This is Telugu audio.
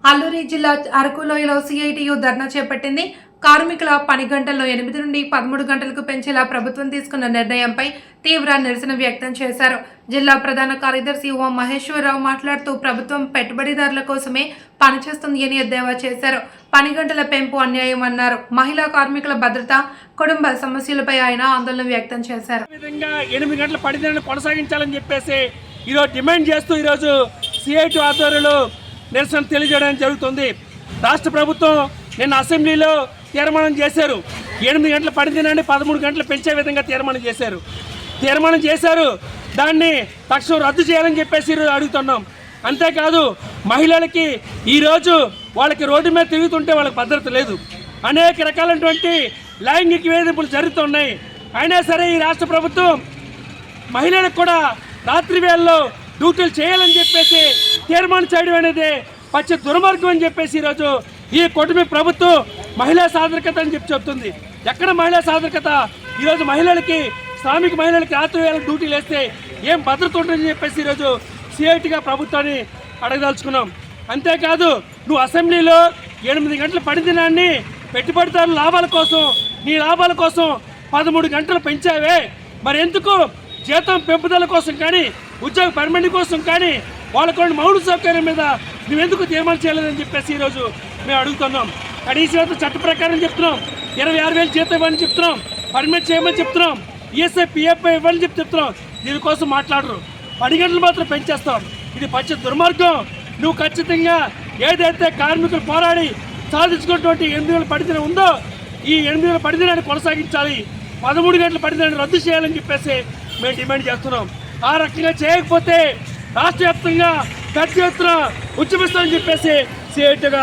అల్లూరి జిల్లా అరకులోయలో సిఐటియు ధర్నా చేపట్టింది. కార్మికుల పని గంటల్లో 8 నుండి 13 గంటలకు పెంచేలా ప్రభుత్వం తీసుకున్న నిర్ణయంపై తీవ్ర నిరసన వ్యక్తం చేశారు. జిల్లా ప్రధాన కార్యదర్శి ఓం మహేశ్వరరావు మాట్లాడుతూ ప్రభుత్వం పెట్టుబడిదారుల కోసమే పనిచేస్తుంది అని ఎద్దేవా చేశారు. పని గంటల పెంపు అన్యాయం అన్నారు. మహిళా కార్మికుల భద్రత, కుటుంబ సమస్యలపై ఆయన ఆందోళన వ్యక్తం చేశారు. 8 గంటల పనిదినాన్ని కొనసాగించాలని చెప్పేసి ఈరోజు డిమాండ్ చేస్తూ ఈరోజు సిఐటి ఆధ్వర్యంలో నిరసన తెలియజేయడం జరుగుతుంది. రాష్ట్ర ప్రభుత్వం నిన్న అసెంబ్లీలో తీర్మానం చేశారు. 8 గంటల పనిదినాన్ని 13 గంటలు పెంచే విధంగా తీర్మానం చేశారు. దాన్ని తక్షణం రద్దు చేయాలని చెప్పేసి ఈరోజు అడుగుతున్నాం. అంతేకాదు మహిళలకి ఈరోజు వాళ్ళకి రోడ్డు మీద తిరుగుతుంటే వాళ్ళకి భద్రత లేదు. అనేక రకాలైనటువంటి లైంగిక వేధింపులు జరుగుతున్నాయి. అయినా సరే ఈ రాష్ట్ర ప్రభుత్వం మహిళలకు కూడా రాత్రి వేళల్లో డ్యూటీలు చేయాలని చెప్పేసి తీర్మానం చేయడం అనేది పచ్చి దుర్మార్గం అని చెప్పేసి ఈరోజు ఈ కూటమి ప్రభుత్వం మహిళా సాధకత అని చెప్తుంది. ఎక్కడ మహిళా సాధకత? ఈరోజు మహిళలకి, శ్రామిక మహిళలకి రాత్రి వేళ డ్యూటీలు వేస్తే ఏం భద్రత ఉంటుందని చెప్పేసి ఈరోజు సిఐటిగా ప్రభుత్వాన్ని అడగదలుచుకున్నాం. అంతేకాదు నువ్వు అసెంబ్లీలో 8 గంటల పనిదినాన్ని పెట్టుబడిదారుల లాభాల కోసం, నీ లాభాల కోసం 13 గంటలు పెంచావే, మరి ఎందుకు జీతం పెంపుదల కోసం కానీ, ఉద్యోగ పర్మనెంట్ కోసం కానీ, వాళ్ళకు మౌలిక సౌకర్యం మీద నువ్వెందుకు తీర్మానం చేయలేదని చెప్పేసి ఈరోజు మేము అడుగుతున్నాం. కనీసం చట్ట ప్రకారం చెప్తున్నాం, 26,000 జీతం ఇవ్వని చెప్తున్నాం, పర్మనెంట్ చేయమని చెప్తున్నాం, ఈఎస్ఐ పిఎఫ్ఐ ఇవ్వని చెప్తున్నాం. దీనికోసం మాట్లాడరు, 10 గంటలు మాత్రం పెంచేస్తాం. ఇది పచ్చి దుర్మార్గం. నువ్వు ఖచ్చితంగా ఏదైతే కార్మికులు పోరాడి సాధించుకున్నటువంటి 8 గంటల పనిదినం ఉందో ఈ 8 గంటల పనిదినాన్ని కొనసాగించాలి, 13 గంటల పనిదినాన్ని రద్దు చేయాలని చెప్పేసి మేము డిమాండ్ చేస్తున్నాం. ఆ రకంగా చేయకపోతే రాష్ట్ర వ్యాప్తంగా పెద్ద ఎత్తున ఉద్యమిస్తామని చెప్పేసి సిఐటిగా